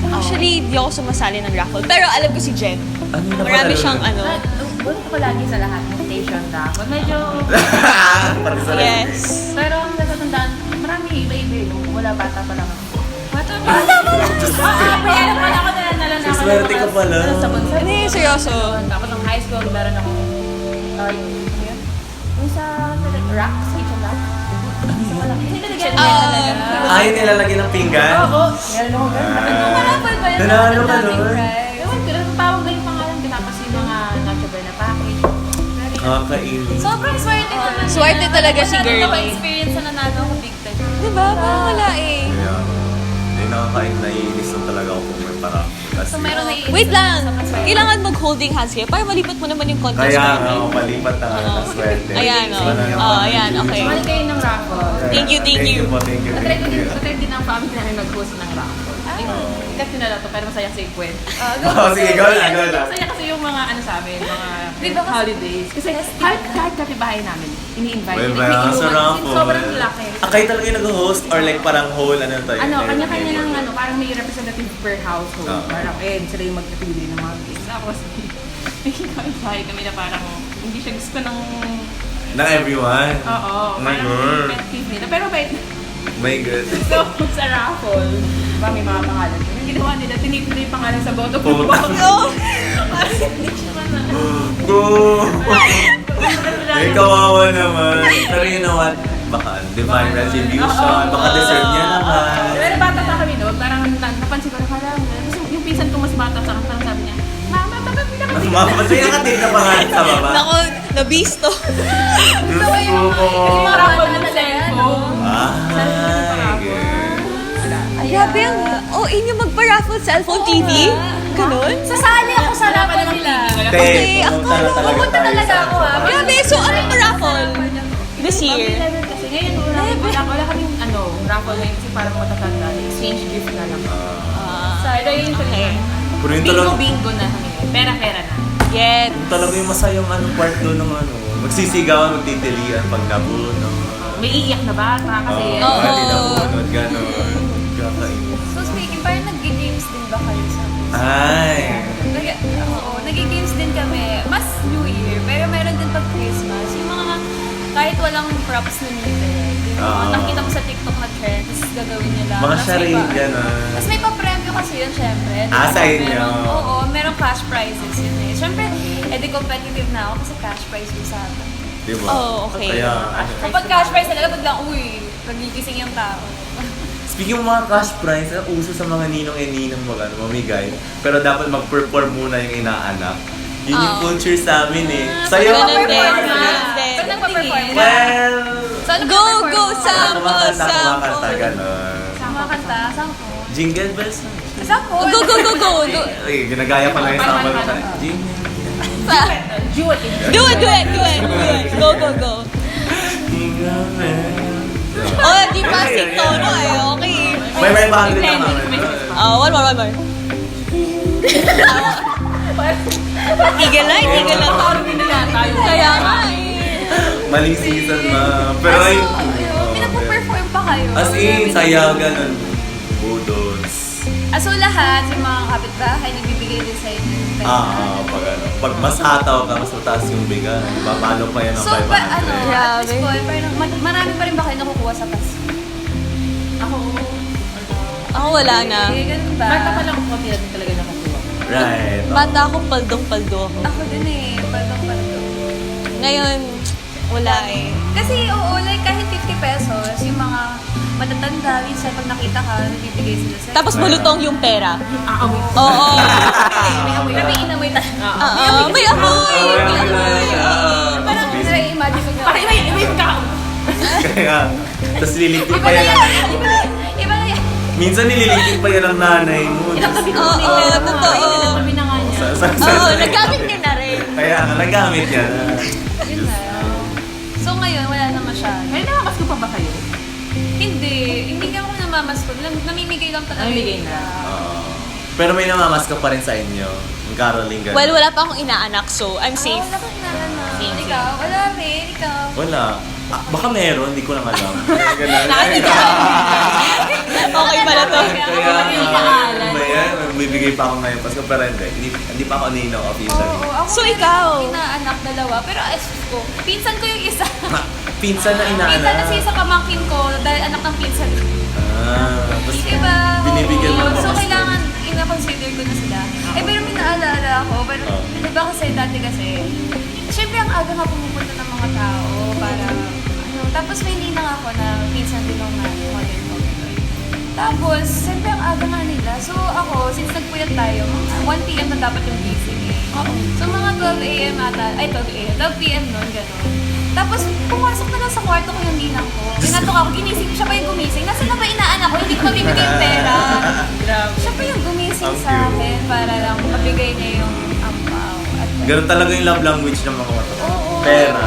[SPEAKER 2] Actually, di ako sumasali ng raffle. Pero alam ko si Jen.
[SPEAKER 1] Ano yung
[SPEAKER 2] Marami
[SPEAKER 1] napalalo?
[SPEAKER 2] siyang ano.
[SPEAKER 3] Bunot ko lagi sa lahat ng station dapat. Medyo,
[SPEAKER 1] Parang sa
[SPEAKER 2] Yes.
[SPEAKER 3] pero ang natatandaan, marami iba-iba yung wala bata pa lang ako. Bata pa lang? Kaya lang pala ako nalalala na ako.
[SPEAKER 1] Swerte ka pala.
[SPEAKER 3] Sa bansa.
[SPEAKER 2] Hindi, seryoso.
[SPEAKER 3] Tapos ng high school, meron akong, yung sa rocks, kitchen rocks. Hindi nalagyan
[SPEAKER 1] Ayaw nilalagyan ng pinggan?
[SPEAKER 3] Oo, meron akong ganun. Marapal ba yun?
[SPEAKER 1] Nanalo ka
[SPEAKER 3] Ang daming
[SPEAKER 1] nun?
[SPEAKER 3] prize. Ewan ko, ang tawag na yung pangalan ko tapos yung mga Nacho Bella package.
[SPEAKER 1] Nakakainis.
[SPEAKER 3] Sobrang swerte ko.
[SPEAKER 2] Swerte talaga si girlie.
[SPEAKER 3] Wala experience na nanalo ako big time.
[SPEAKER 2] Diba? Parang wala eh.
[SPEAKER 1] Kaya, hindi nakakain, naiinis na talaga ako kung may parang. Kasi,
[SPEAKER 3] So meron na
[SPEAKER 2] Wait lang. Kailangan mag-holding hands kayo para malipat mo naman yung contest.
[SPEAKER 1] kaya
[SPEAKER 2] natin.
[SPEAKER 1] nga, malipat na ng swerte.
[SPEAKER 2] Ayan, oh.
[SPEAKER 1] Sana yung
[SPEAKER 2] Oh, ayan, okay.
[SPEAKER 3] Mali kayo ng raffle.
[SPEAKER 2] Thank you, thank you.
[SPEAKER 1] po, thank you.
[SPEAKER 3] Natry ko din, natry din ang family namin mag-host ng raffle. Kasi na to, pero masaya sa yung kwent.
[SPEAKER 1] Oh, sige, go lang, go lang.
[SPEAKER 3] Masaya kasi yung mga ano sa amin, mga holidays. Kasi kahit kapitbahay namin, ini-invite.
[SPEAKER 1] Well,
[SPEAKER 3] May inuman.
[SPEAKER 1] sa raffle.
[SPEAKER 3] Sobrang laki.
[SPEAKER 1] Kayo talaga yung nag-host or like parang whole ano tayo?
[SPEAKER 3] Ano, kanya-kanya ng ano, parang may representative per household.
[SPEAKER 1] Oo.
[SPEAKER 3] Parang, sila yung magpipili ng mga games. Tapos, may kapitbahay kami na parang, hindi siya gusto ng,
[SPEAKER 1] Ng everyone?
[SPEAKER 3] oo,
[SPEAKER 1] Oh my
[SPEAKER 3] parang
[SPEAKER 1] God.
[SPEAKER 3] pet peeve nila. Pero bait.
[SPEAKER 1] My God.
[SPEAKER 3] So, sa raffle, diba may mga pangalan. Yung ginawa nila, tinipin yung pangalan sa boto ko.
[SPEAKER 1] Pumunta.
[SPEAKER 3] Parang hindi siya na.
[SPEAKER 1] Go! Ay, kawawa naman. Pero you know what? Baka divine retribution. Baka deserve niya naman.
[SPEAKER 3] Pero bata pa kami doon, parang napansin ko na parang, yung pinsan ko mas bata sa akin, parang sabi niya, Mama, bakit hindi
[SPEAKER 1] Mas mapapasay na katin na pangalan sa baba.
[SPEAKER 2] Nako, nabisto.
[SPEAKER 1] Diyos ko po.
[SPEAKER 3] Kasi mga raffle ng cellphone.
[SPEAKER 2] Grabe ang inyo magpa-raffle cellphone TV? Ganun?
[SPEAKER 3] Sasali ako sa raffle nila.
[SPEAKER 2] Okay,
[SPEAKER 3] Pupunta talaga ako ha.
[SPEAKER 2] Grabe, so anong raffle? This year?
[SPEAKER 3] Kasi ngayon, wala kaming raffle ngayon kasi parang matatanda. Exchange gift na lang. So, ito yung
[SPEAKER 1] Pero yung talaga,
[SPEAKER 3] bingo na kami. Pera-pera na.
[SPEAKER 2] Yes.
[SPEAKER 1] yung talaga yung masayang part doon ng ano. Magsisigawan, magtitilian pag nabuno.
[SPEAKER 3] May iiyak na bata kasi.
[SPEAKER 2] Oo.
[SPEAKER 1] Hindi nabunod, gano'n. Kakainis.
[SPEAKER 4] So speaking, parang nag-games din ba kayo sa
[SPEAKER 1] Ay!
[SPEAKER 4] Oo, nag-games din kami. Mas New Year, pero meron din pag Christmas. Yung mga kahit walang props na needed. Yung mga nakita mo sa TikTok na trend, tapos gagawin nila.
[SPEAKER 1] Mga
[SPEAKER 4] Tapos
[SPEAKER 1] charade,
[SPEAKER 4] may
[SPEAKER 1] gano'n.
[SPEAKER 4] Tapos may pa-premyo kasi yun, syempre. Di
[SPEAKER 1] Ah,
[SPEAKER 4] ba?
[SPEAKER 1] sa inyo?
[SPEAKER 4] Oo, merong cash prizes yun eh. Syempre, edi competitive na ako kasi cash prize yung sa akin.
[SPEAKER 1] Di ba?
[SPEAKER 2] Oh, okay.
[SPEAKER 1] Kaya, ano.
[SPEAKER 4] Kapag cash prize talaga, biglang, uy, nagigising yung tao.
[SPEAKER 1] Speaking of mga cash prize, ang uso sa mga ninong and ninang mamigay. Pero dapat mag-perform muna yung inaanak. Yun yung culture sa amin eh. Sa'yo?
[SPEAKER 2] Ganun din.
[SPEAKER 4] Performance.
[SPEAKER 2] Ganun din.
[SPEAKER 4] Ba't nagpa-perform ka?
[SPEAKER 1] Well,
[SPEAKER 4] So, ano
[SPEAKER 2] Go,
[SPEAKER 4] pa-perform
[SPEAKER 2] go,
[SPEAKER 4] mo?
[SPEAKER 2] sample,
[SPEAKER 1] kumakanta, gano'n.
[SPEAKER 4] Kumakanta, sample.
[SPEAKER 1] Jingle bells.
[SPEAKER 4] Sample.
[SPEAKER 2] Go, go, go, go. Go.
[SPEAKER 1] Ay, ginagaya pa lang yung sample ko. Jingle.
[SPEAKER 2] Do it, do it, do it. Do it. Go, go, go.
[SPEAKER 1] Jingle bells.
[SPEAKER 2] Oh, di pa sing tono eh. Okay.
[SPEAKER 1] May bahagi na naman.
[SPEAKER 2] Oh, one more, one more. Tigil lang, tigil lang.
[SPEAKER 3] Parang hindi na tayo.
[SPEAKER 2] Kaya nga eh.
[SPEAKER 1] Maling season ma. Pero ay,
[SPEAKER 4] Pinag-perform pa kayo.
[SPEAKER 1] as in, sayagan ng budons.
[SPEAKER 4] So lahat, yung mga kapitbahay, nagbibigay din sa inyo. ng pera.
[SPEAKER 1] Pag ano, pag mas hataw ka, mas mataas yung biga. Babalo pa yan ng
[SPEAKER 4] So,
[SPEAKER 1] 500.
[SPEAKER 4] at this point, parang marami pa rin ba kayo nakukuha sa Pasko?
[SPEAKER 3] Ako,
[SPEAKER 2] Ako wala na.
[SPEAKER 4] Eh, ganun ba?
[SPEAKER 3] bata pa lang ako din talaga nakukuha.
[SPEAKER 1] Right.
[SPEAKER 2] Bata ako, paldong-paldo ako.
[SPEAKER 4] Ako din eh, paldong.
[SPEAKER 2] Ngayon, Wala eh.
[SPEAKER 4] Kasi oo, like kahit 50 pesos, yung mga matatanda, minsan pag nakita ka, bibigay sila sa'yo.
[SPEAKER 2] Tapos malutong yung pera.
[SPEAKER 3] Aamoy.
[SPEAKER 2] Oo.
[SPEAKER 4] may amoy. Pero may inamoy tayo.
[SPEAKER 2] Oo, may amoy. May amoy.
[SPEAKER 4] Parang imagine ko na.
[SPEAKER 3] Parang iba yung kakao.
[SPEAKER 1] Kaya, tapos liligpit
[SPEAKER 4] Iba
[SPEAKER 1] pa
[SPEAKER 4] na
[SPEAKER 1] yan.
[SPEAKER 4] yan. Iba na yan.
[SPEAKER 1] Minsan nililigpit pa yan ng nanay mo.
[SPEAKER 2] Oo, totoo.
[SPEAKER 3] Kami na nga niya.
[SPEAKER 2] Oo, nagamit ka na rin.
[SPEAKER 1] Kaya nagamit yan.
[SPEAKER 4] Yun na. So ngayon, wala na masyado.
[SPEAKER 3] Kaya namamas ko pa ba kayo?
[SPEAKER 4] Hindi ako namamasko. Namimigay lang talaga.
[SPEAKER 3] Namimigay na.
[SPEAKER 1] Pero may namamas ka pa rin sa inyo. Ang caroling ganun.
[SPEAKER 2] Well, wala pa akong inaanak, so I'm safe.
[SPEAKER 4] Wala kang inaanak.
[SPEAKER 3] Same.
[SPEAKER 4] Ikaw? Wala rin. Ikaw?
[SPEAKER 1] Wala. Baka meron, hindi ko lang alam. Ganun.
[SPEAKER 2] Okay pala to.
[SPEAKER 1] Kaya, bibigay pa ako ngayon Pasko, pero hindi pa ako ninong officially.
[SPEAKER 4] Oo, ako
[SPEAKER 2] So,
[SPEAKER 4] meron
[SPEAKER 2] ikaw?
[SPEAKER 4] akong inaanak dalawa. Pero ko, pinsan ko yung isa.
[SPEAKER 1] Pinsan na inaanak.
[SPEAKER 4] Pinsan na siya sa pamangkin ko dahil anak ng pinsan ko.
[SPEAKER 1] Tapos
[SPEAKER 4] Diba?
[SPEAKER 1] binibigyan mo
[SPEAKER 4] Oo. So,
[SPEAKER 1] Pasko.
[SPEAKER 4] kailangan ina-consider ko na sila. Pero may naalala ako. Pero, di ba kasi dati kasi, syempre ang aga nga pumupunta ng mga tao para, tapos may ninang ako na pinsan din ng mother ko. Tapos, syempre ang aga nga nila. So, ako, since nagpuyat tayo, 1 p.m. na dapat yung gising eh. So, mga 12 a.m. ata, 12 a.m., 12 p.m. nun, gano'n. Tapos, pumasok na lang sa kwarto ko yung ninang ko. Pinatok ako, ginising, siya pa yung gumising. Nasaan na ba inaanak ko? Hindi ko mabibigay yung pera. Siya pa yung gumising
[SPEAKER 1] Ang
[SPEAKER 4] sa akin para lang mabigay niya yung ampaw. At,
[SPEAKER 1] Ganun talaga yung love language ng mga mata.
[SPEAKER 4] Oo.
[SPEAKER 1] Pera.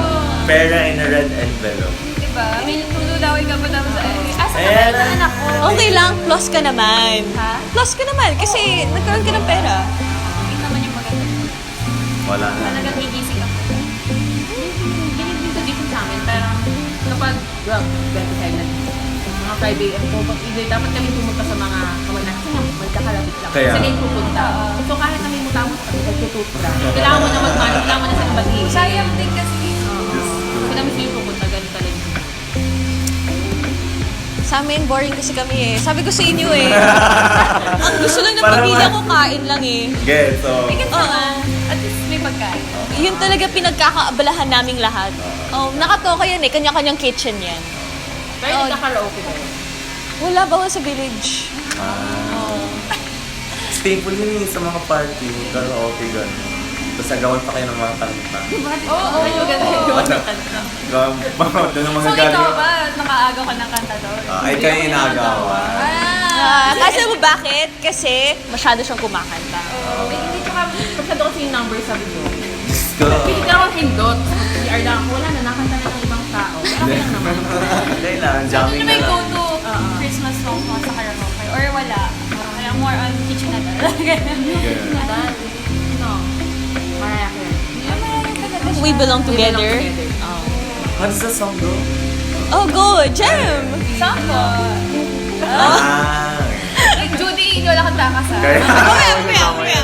[SPEAKER 1] Pera in a red envelope.
[SPEAKER 4] diba? I mean, tululawin ka pa tapos, asa na ba
[SPEAKER 1] Pera.
[SPEAKER 4] yung anak ko?
[SPEAKER 2] Okay lang, plus ka naman.
[SPEAKER 4] Ha?
[SPEAKER 2] Plus ka naman, kasi nagkaroon ka ng pera.
[SPEAKER 4] Hindi naman yung maganda.
[SPEAKER 1] Wala na.
[SPEAKER 4] Talagang gigising ako.
[SPEAKER 3] Ganyan din sa dito sa amin. Parang kapag, well, 25 na. Mga 5 a.m. po, pag either dapat kami pumunta sa mga kamag-anak. Kasi nga, magkakalapit lang.
[SPEAKER 1] Kaya.
[SPEAKER 3] Kasi ngayon pupunta. So kahit kami mutamos kami, nagtututra. Kailangan mo na mag-manage, kailangan mo na sa ibang
[SPEAKER 4] Sayang din kasi.
[SPEAKER 3] Kasi kami sa'yo pupunta, ganun talaga.
[SPEAKER 2] Sa amin, boring kasi kami eh. Sabi ko sa inyo eh. Ang gusto lang ng
[SPEAKER 1] Para
[SPEAKER 2] pamilya
[SPEAKER 1] naman-
[SPEAKER 2] ko, kain lang eh.
[SPEAKER 1] Okay, so...
[SPEAKER 4] Ticket naman. At least may pagkain.
[SPEAKER 2] Yun talaga pinagkakaabalahan naming lahat. Oh, nakatoka yan eh. Kanya-kanyang kitchen yan.
[SPEAKER 3] Pero
[SPEAKER 2] Oh.
[SPEAKER 3] nagka-karaoke ba yun?
[SPEAKER 2] Wala bawal sa village.
[SPEAKER 1] Staple yun sa mga party, karaoke gano'n. Tapos agawan pa kayo ng mga kanta.
[SPEAKER 4] Oo.
[SPEAKER 3] Ay, maganda yun.
[SPEAKER 1] Doon ang mga
[SPEAKER 4] So ikaw
[SPEAKER 1] galing.
[SPEAKER 4] ba, nakaaga ka ng kanta doon?
[SPEAKER 1] Ay, kayo inagawan.
[SPEAKER 2] Kasi mo bakit? Kasi masyado siyang kumakanta.
[SPEAKER 3] Hindi ko masyado kasi yung number sa video.
[SPEAKER 1] Diyos ko.
[SPEAKER 3] Pili ka akong hindot. CR lang ako. Wala na, nakanta na ng ibang tao. Pero okay lang naman.
[SPEAKER 1] Kailangan,
[SPEAKER 4] Ano
[SPEAKER 1] jamming
[SPEAKER 4] na
[SPEAKER 1] na
[SPEAKER 4] may
[SPEAKER 1] lang.
[SPEAKER 4] go-to Christmas song mo sa karaoke? Or wala? Kaya more on kitchen na talaga.
[SPEAKER 1] Ganun.
[SPEAKER 3] Nadal. No. Mariah Carey.
[SPEAKER 2] We belong
[SPEAKER 3] We belong
[SPEAKER 2] together.
[SPEAKER 3] together.
[SPEAKER 2] Oh.
[SPEAKER 1] How does the song go?
[SPEAKER 2] Oh, go! Jam!
[SPEAKER 4] Saan ko?
[SPEAKER 1] Ah.
[SPEAKER 4] Like, Judy, hindi wala kang takas ha?
[SPEAKER 1] Kaya.
[SPEAKER 2] Mamaya.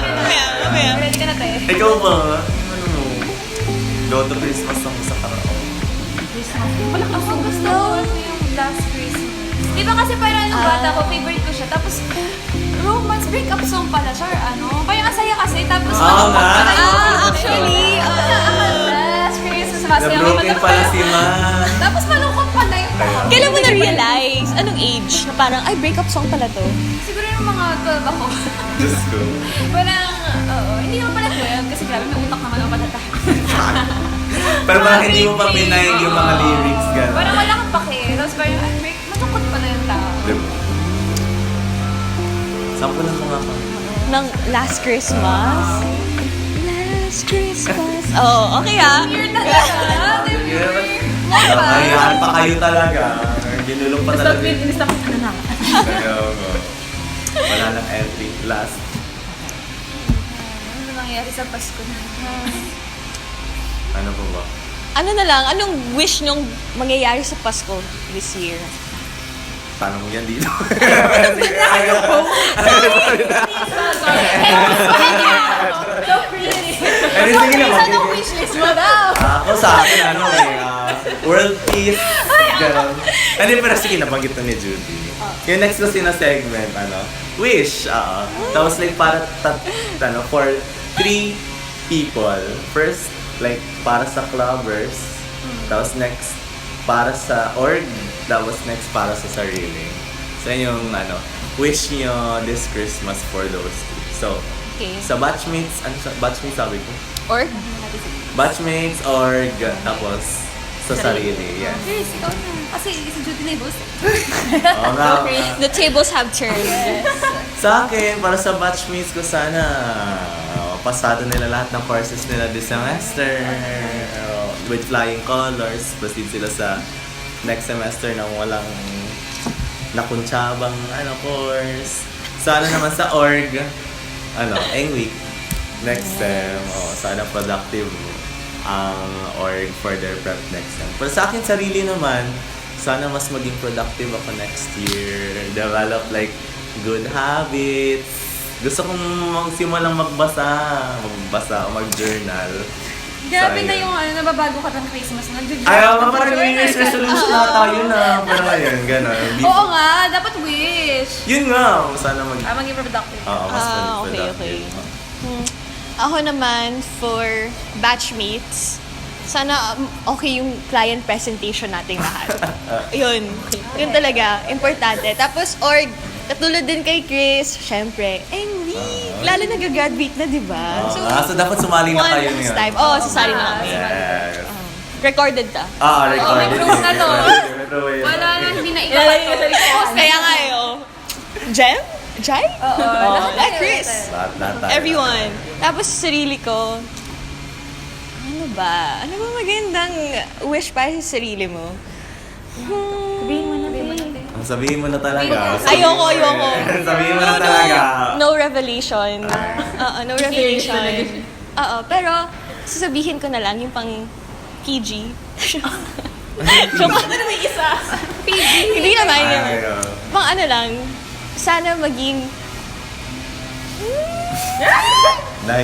[SPEAKER 4] Ready ka na te?
[SPEAKER 1] Ikaw ba? Ano mo? Go to Christmas song sa karaoke.
[SPEAKER 3] Wala ka
[SPEAKER 4] Ako gusto ko yung Last Christmas. Di ba kasi parang yung bata ko, favorite ko siya. Tapos, romance breakup song pala siya or ano. Parang ang saya kasi. Tapos,
[SPEAKER 1] Oo nga.
[SPEAKER 2] Actually,
[SPEAKER 4] Last Christmas, masaya
[SPEAKER 1] Na-broken pala si Ma.
[SPEAKER 4] Tapos malungkot pala yung tao.
[SPEAKER 2] kailan mo na-realize? Anong age? Na parang, ay, breakup song pala to.
[SPEAKER 4] Siguro yung mga 12 ako.
[SPEAKER 1] Diyos ko.
[SPEAKER 4] Parang, oo, hindi naman pala 12 kasi grabe may utak naman ako pala tayo.
[SPEAKER 1] Pero parang hindi mo pa pinayin yung mga lyrics gano'n.
[SPEAKER 4] Parang wala kang pake. Tapos parang, ay, malungkot pala yung tao.
[SPEAKER 1] Diba? Saan ko lang kumakanta?
[SPEAKER 2] Ng Last Christmas. Last Christmas. Oh, okay ah.
[SPEAKER 4] Year na talaga.
[SPEAKER 1] Hayaan pa kayo talaga. Ginulong pa
[SPEAKER 3] Stop
[SPEAKER 1] talaga.
[SPEAKER 3] it. Inistop ko na lang.
[SPEAKER 1] Ayoko. Wala nang entry. Last.
[SPEAKER 4] Ano nangyayari sa Pasko na?
[SPEAKER 1] Ano po ba?
[SPEAKER 2] Ano na lang, anong wish nung mangyayari sa Pasko this year?
[SPEAKER 1] Tanong mo yan dito.
[SPEAKER 3] So pretty.
[SPEAKER 1] Ano sige na
[SPEAKER 4] Anong wishlist mo daw?
[SPEAKER 1] Ako sa akin, ano world peace. Ganon. Ano pero sige, nabanggit na ni Judy. Yung next kasi na segment, wish. Tapos like para, for 3 people. First, like para sa clubbers. Tapos next, para sa org. Tapos next, para sa sarili. So yun yung wish nyo this Christmas for those two. So,
[SPEAKER 2] Okay.
[SPEAKER 1] sa batchmates, batchmates sabi ko?
[SPEAKER 2] Or?
[SPEAKER 1] Batchmates, org, tapos sa sarili. Yes.
[SPEAKER 4] Chris, ikaw na. Kasi si Judy na yung boss.
[SPEAKER 1] Oo nga.
[SPEAKER 2] The tables have turned.
[SPEAKER 1] Sa akin, para sa batchmates ko, sana pasado nila lahat ng courses nila this semester with flying colors. Proceed sila sa next semester nang walang nakuntsabang course. Sana naman sa org, week next sem. Sana productive ang org for their prep next sem. Pero sa akin, sarili naman, sana mas maging productive ako next year. Develop like good habits. Gusto kong magsimulang magbasa o mag-journal.
[SPEAKER 4] Grabe
[SPEAKER 1] So,
[SPEAKER 4] na
[SPEAKER 1] ayun.
[SPEAKER 4] yung nababago ka ng Christmas na.
[SPEAKER 1] Ayaw, parang New Year's resolution na tayo na. Pero ayun, gano'n.
[SPEAKER 4] Oo nga, dapat wish.
[SPEAKER 1] Yun nga, sana
[SPEAKER 4] Maging productive.
[SPEAKER 1] Oo, mas
[SPEAKER 2] Okay.
[SPEAKER 1] productive.
[SPEAKER 2] Ako naman, for batchmates, sana okay yung client presentation nating lahat. Yun. Yun talaga. Importante. Tapos, org, katulad din kay Chris, syempre, lalo nag-graduate na, di ba?
[SPEAKER 1] So dapat sumali na
[SPEAKER 2] one
[SPEAKER 1] kayo
[SPEAKER 2] last
[SPEAKER 1] niya.
[SPEAKER 2] time. sasali na kami.
[SPEAKER 1] Yes.
[SPEAKER 2] Recorded ta.
[SPEAKER 1] Recorded.
[SPEAKER 4] may proof na to.
[SPEAKER 1] May proof yan.
[SPEAKER 4] Wala na, hindi na ikaw.
[SPEAKER 2] Kaya nga Jem? Jai?
[SPEAKER 4] Oo.
[SPEAKER 2] Chris.
[SPEAKER 1] Lahat tayo.
[SPEAKER 2] Everyone. Tapos sa sarili ko, ano ba? Ano ba magandang wish para sa sarili mo?
[SPEAKER 1] Sabihin mo na talaga.
[SPEAKER 2] Ayoko.
[SPEAKER 1] Sabihin mo na talaga.
[SPEAKER 2] No revelation. No revelation. Pero sasabihin ko na lang yung pang PG. Ano may isa? PG? Hindi naman yun. Pang lang, sana maging...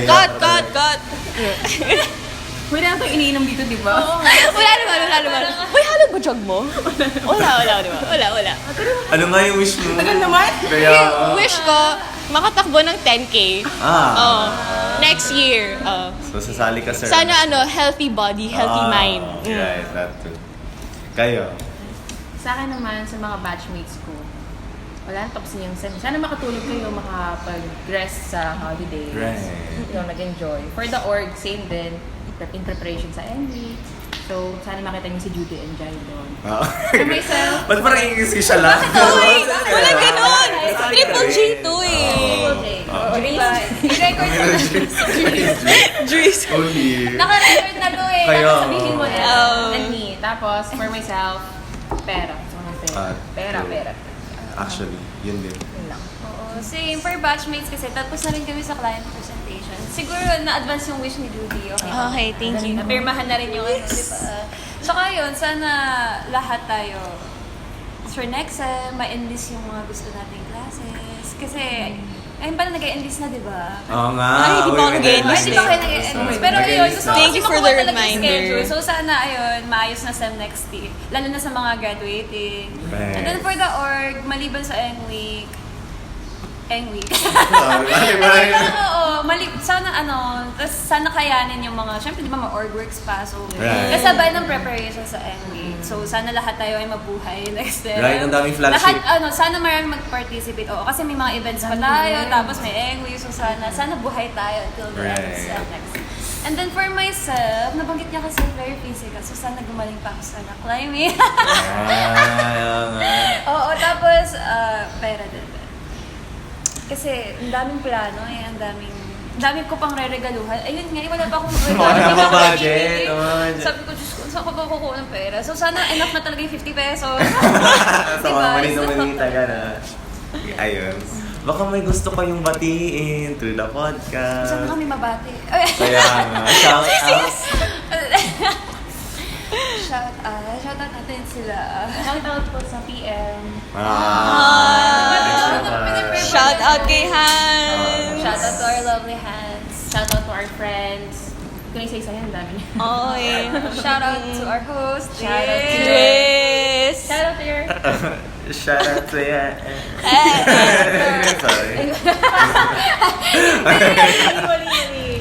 [SPEAKER 2] Cut!
[SPEAKER 4] Wala na itong iniinom dito, di ba?
[SPEAKER 2] Wala naman. Uy, halog ba jog mo? Wala, di ba? Wala.
[SPEAKER 1] Ano nga yung wish mo?
[SPEAKER 4] naman?
[SPEAKER 1] Kaya,
[SPEAKER 2] Wish ko, makatakbo ng 10K. Next year.
[SPEAKER 1] So, sasali ka, sir.
[SPEAKER 2] Sana healthy body, healthy mind.
[SPEAKER 1] Right, that too. Kayo?
[SPEAKER 5] Sa akin naman, sa mga batchmates ko, wala na tapos yung sem. Sana makatulog kayo, makapag-rest sa holidays.
[SPEAKER 1] Right.
[SPEAKER 5] Nag-enjoy. For the org, same din. In preparation sa NB. So, sana makita niyo si Judy and Jai doon. For myself,
[SPEAKER 1] Ba't parang ingisi siya lang?
[SPEAKER 2] Wala ganon! Triple G to
[SPEAKER 5] okay.
[SPEAKER 3] I-record na.
[SPEAKER 2] Dries.
[SPEAKER 1] Only.
[SPEAKER 3] Naka-record na to eh.
[SPEAKER 1] Kaya,
[SPEAKER 5] Sabihin mo na.
[SPEAKER 2] Oh.
[SPEAKER 5] And me. Tapos, for myself, pera. So, pera. Pera.
[SPEAKER 1] Actually, yun din.
[SPEAKER 5] Yun lang.
[SPEAKER 4] Oo, same for batchmates kasi tapos na rin kami sa client presentation. Siguro na-advance yung wish ni Judy.
[SPEAKER 2] Okay, thank you.
[SPEAKER 4] Napirmahan na rin yung di ba? Saka yun, sana lahat tayo for next ma-enlist yung mga gusto nating classes. Kasi, ayun pala nag-enlist na, di ba?
[SPEAKER 1] Oo nga.
[SPEAKER 2] Ay, di pa ako nag-enlist
[SPEAKER 4] Hindi pa kayo nag-enlist. Pero ayun, gusto ko
[SPEAKER 2] Thank you
[SPEAKER 4] kasi
[SPEAKER 2] for the
[SPEAKER 4] makuha talaga yung
[SPEAKER 2] reminder.
[SPEAKER 4] schedule. So sana ayun, maayos na sem next year. Lalo na sa mga graduating.
[SPEAKER 1] Right.
[SPEAKER 4] And then for the org, maliban sa Eng-Week. Oo, sana sana kayanin yung mga, syempre di ba org works pa, so
[SPEAKER 1] Right.
[SPEAKER 4] kasabay ng preparation sa Eng-Week. So sana lahat tayo ay mabuhay next time.
[SPEAKER 1] Right, ang daming flagship.
[SPEAKER 4] Lahat, sana marami mag-participate. Oo, kasi may mga events pa tayo, tapos may Eng-Week, so sana buhay tayo until the
[SPEAKER 1] Right.
[SPEAKER 4] next. And then for myself, nabanggit niya kasi very physical, so sana gumaling pa ako sa climbing. Oo, tapos pera din. Kasi ang daming plano ang dami ko pang re-regaluhan. Ayun nga, wala pa akong
[SPEAKER 1] Wala pa budget.
[SPEAKER 4] Sabi ko, Diyos ko, saan ko ba kukuha ng pera? So sana enough na talaga yung 50 pesos.
[SPEAKER 1] So, manita ka na. Ayun. Baka may gusto kayong batiin through the podcast.
[SPEAKER 4] Saan kami mabati?
[SPEAKER 1] Kaya nga, shout out.
[SPEAKER 4] Shout out natin sila.
[SPEAKER 5] Shout out po sa PM.
[SPEAKER 2] Shout out kay Hans.
[SPEAKER 4] Shout out to our lovely hands.
[SPEAKER 5] Shout out to our friends. Kung isa-isa yan, dami niya.
[SPEAKER 4] Shout out to our host.
[SPEAKER 5] Shout out to
[SPEAKER 2] Dries.
[SPEAKER 5] Shout out to your...
[SPEAKER 1] Shout out to ya. Sorry.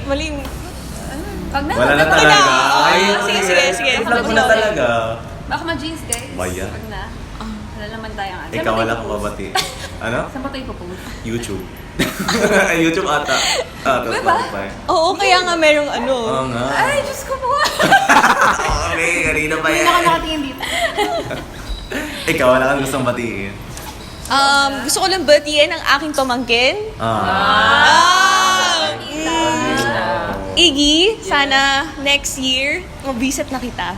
[SPEAKER 2] Maling.
[SPEAKER 4] Pag
[SPEAKER 1] Wala na talaga. Ay,
[SPEAKER 2] sige.
[SPEAKER 1] Vlog mo na talaga.
[SPEAKER 4] Baka ma-jeans, guys.
[SPEAKER 1] Bayan.
[SPEAKER 4] Wag na. Wala naman tayong ano.
[SPEAKER 1] Ikaw wala kang babati. Ano?
[SPEAKER 5] Saan ba tayo popost?
[SPEAKER 1] YouTube. YouTube ata. Spotify.
[SPEAKER 2] Oo, kaya nga merong ano.
[SPEAKER 1] Oo nga.
[SPEAKER 4] Ay, Diyos ko po.
[SPEAKER 1] Okay, kanina pa
[SPEAKER 5] Hindi
[SPEAKER 1] yan.
[SPEAKER 5] na ako nakatingin dito.
[SPEAKER 1] Ikaw, wala kang gustong batiin.
[SPEAKER 2] Gusto ko lang batiin ang aking pamangkin. Iggy, sana next year, mabisit na kita.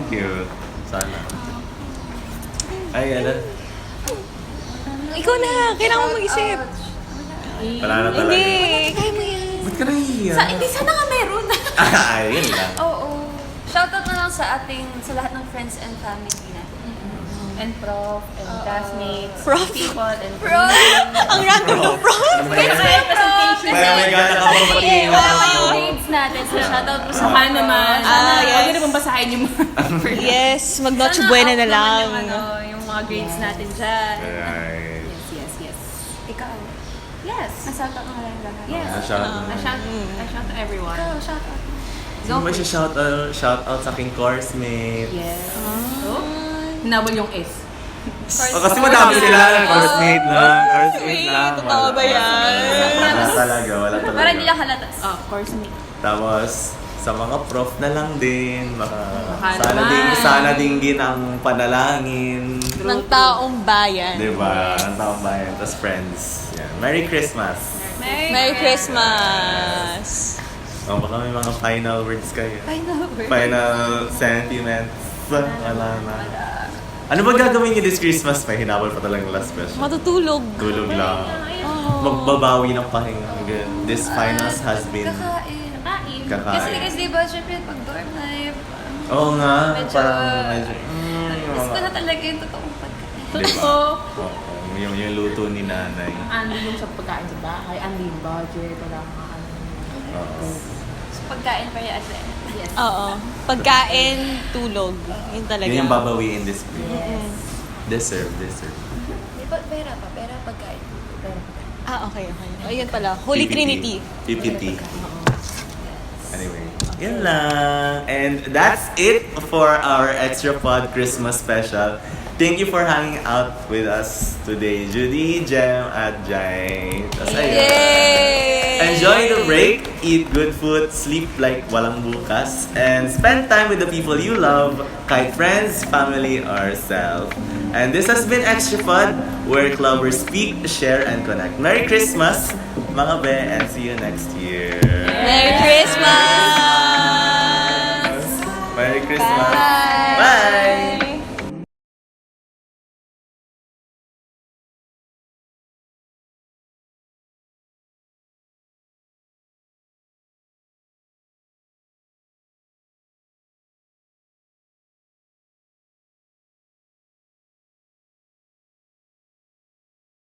[SPEAKER 1] Cute. Sana. Ay, ano?
[SPEAKER 2] Ikaw na, kailangan mo mag-isip.
[SPEAKER 1] Wala na talaga.
[SPEAKER 2] Hindi, kaya mo yan.
[SPEAKER 1] Ba't ka nahihiya?
[SPEAKER 4] Hindi, sana nga meron.
[SPEAKER 1] Ayun lang.
[SPEAKER 4] Oo. Shoutout na lang sa lahat ng friends and family natin.
[SPEAKER 5] And prof, and classmates,
[SPEAKER 2] Prof.
[SPEAKER 5] people, and
[SPEAKER 2] Ang random ng prof.
[SPEAKER 1] Kaya may gana ka pang batiin.
[SPEAKER 4] Yung grades natin, so shoutout po sa
[SPEAKER 5] Saka naman,
[SPEAKER 2] yes.
[SPEAKER 5] huwag na bang basahin yung mga
[SPEAKER 2] Yes, mag-Noche Buena na lang.
[SPEAKER 4] Yung mga grades natin dyan.
[SPEAKER 1] Right.
[SPEAKER 5] Yes.
[SPEAKER 4] Ikaw.
[SPEAKER 5] Yes.
[SPEAKER 4] Shoutout nga lang lahat.
[SPEAKER 5] Yes.
[SPEAKER 1] Shout
[SPEAKER 5] I shout to everyone.
[SPEAKER 4] Ikaw, shoutout.
[SPEAKER 1] Sino ba siya shout out sa aking course mate?
[SPEAKER 5] Yes. So, hinabol yung S.
[SPEAKER 1] Kasi madami sila. Course mate lang. Course mate lang.
[SPEAKER 2] Totoo ba yan?
[SPEAKER 1] Wala talaga. Wala talaga.
[SPEAKER 4] Para hindi lang halatas.
[SPEAKER 5] Course mate.
[SPEAKER 1] Tapos, sa mga prof na lang din. Baka
[SPEAKER 5] Baka naman.
[SPEAKER 1] sana dinggin ang panalangin.
[SPEAKER 2] Ng taong bayan.
[SPEAKER 1] Diba? Ang taong bayan. Tapos friends. Yan. Merry Christmas.
[SPEAKER 2] Merry Christmas!
[SPEAKER 1] Baka may mga final words kayo.
[SPEAKER 4] Final word.
[SPEAKER 1] Final sentiments. Wala na. Ano ba gagawin niyo this Christmas pa? Hinabol pa talagang last question.
[SPEAKER 2] Matutulog.
[SPEAKER 1] Tulog lang. Magbabawi ng pahinga. This finals has been
[SPEAKER 4] Kakain.
[SPEAKER 1] Kakain.
[SPEAKER 4] Kasi di ba, syempre pag dorm life,
[SPEAKER 1] Oo nga.
[SPEAKER 4] Medyo-
[SPEAKER 1] Parang medyo...
[SPEAKER 4] miss ko na talaga yung totoong pagkain.
[SPEAKER 1] Diba? Oo. Yung luto ni nanay.
[SPEAKER 5] Andi yung sa pagkain sa bahay, andi yung budget, wala mga ano.
[SPEAKER 1] Oo.
[SPEAKER 4] So pagkain pa yan.
[SPEAKER 5] Yes.
[SPEAKER 2] Oo. Pagkain, tulog. Yun talaga.
[SPEAKER 1] Yun yung babawiin this week. Deserve.
[SPEAKER 4] Di ba, pera pagkain.
[SPEAKER 2] Okay. Ayun pala. Holy Trinity.
[SPEAKER 1] PPT. Anyway, yun lang. And that's it for our Extra Pod Christmas special. Thank you for hanging out with us today, Judy, Jem, at Jai. Tas ayun.
[SPEAKER 2] Yay!
[SPEAKER 1] Enjoy the break, eat good food, sleep like walang bukas, and spend time with the people you love, kahit friends, family, or self. And this has been Extra Pod, where clubbers speak, share, and connect. Merry Christmas, mga be, and see you next year.
[SPEAKER 2] Merry Christmas!
[SPEAKER 1] Merry Christmas!
[SPEAKER 2] Bye!
[SPEAKER 1] Bye!